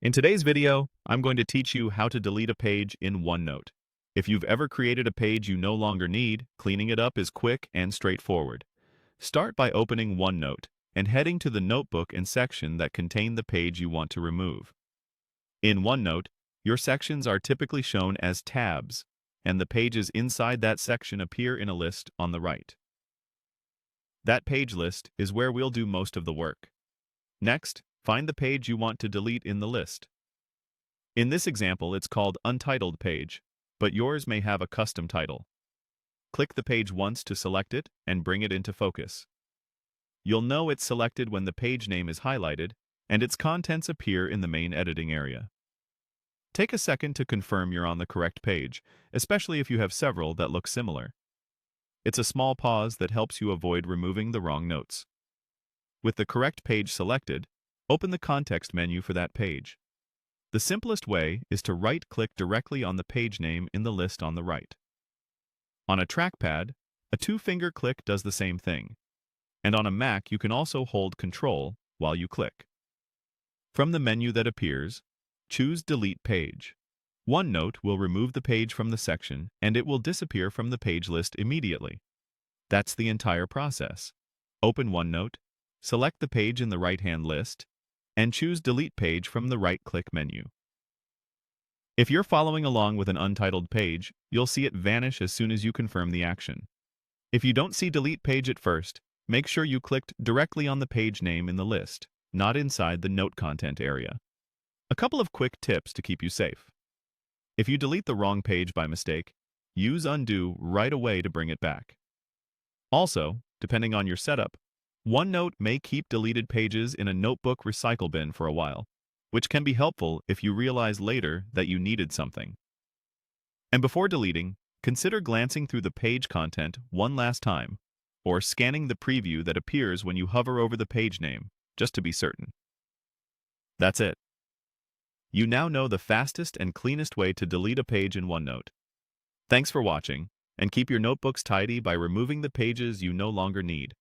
In today's video, I'm going to teach you how to delete a page in OneNote. If you've ever created a page you no longer need, cleaning it up is quick and straightforward. Start by opening OneNote and heading to the notebook and section that contain the page you want to remove. In OneNote, your sections are typically shown as tabs, and the pages inside that section appear in a list on the right. That page list is where we'll do most of the work. Next, find the page you want to delete in the list. In this example, it's called Untitled Page, but yours may have a custom title. Click the page once to select it and bring it into focus. You'll know it's selected when the page name is highlighted and its contents appear in the main editing area. Take a second to confirm you're on the correct page, especially if you have several that look similar. It's a small pause that helps you avoid removing the wrong notes. With the correct page selected, open the context menu for that page. The simplest way is to right-click directly on the page name in the list on the right. On a trackpad, a two-finger click does the same thing. And on a Mac, you can also hold Control while you click. From the menu that appears, choose Delete Page. OneNote will remove the page from the section, and it will disappear from the page list immediately. That's the entire process. Open OneNote, select the page in the right-hand list, and choose Delete Page from the right-click menu. If you're following along with an untitled page, you'll see it vanish as soon as you confirm the action. If you don't see Delete Page at first, make sure you clicked directly on the page name in the list, not inside the Note Content area. A couple of quick tips to keep you safe. If you delete the wrong page by mistake, use Undo right away to bring it back. Also, depending on your setup, OneNote may keep deleted pages in a notebook recycle bin for a while, which can be helpful if you realize later that you needed something. And before deleting, consider glancing through the page content one last time, or scanning the preview that appears when you hover over the page name, just to be certain. That's it. You now know the fastest and cleanest way to delete a page in OneNote. Thanks for watching, and keep your notebooks tidy by removing the pages you no longer need.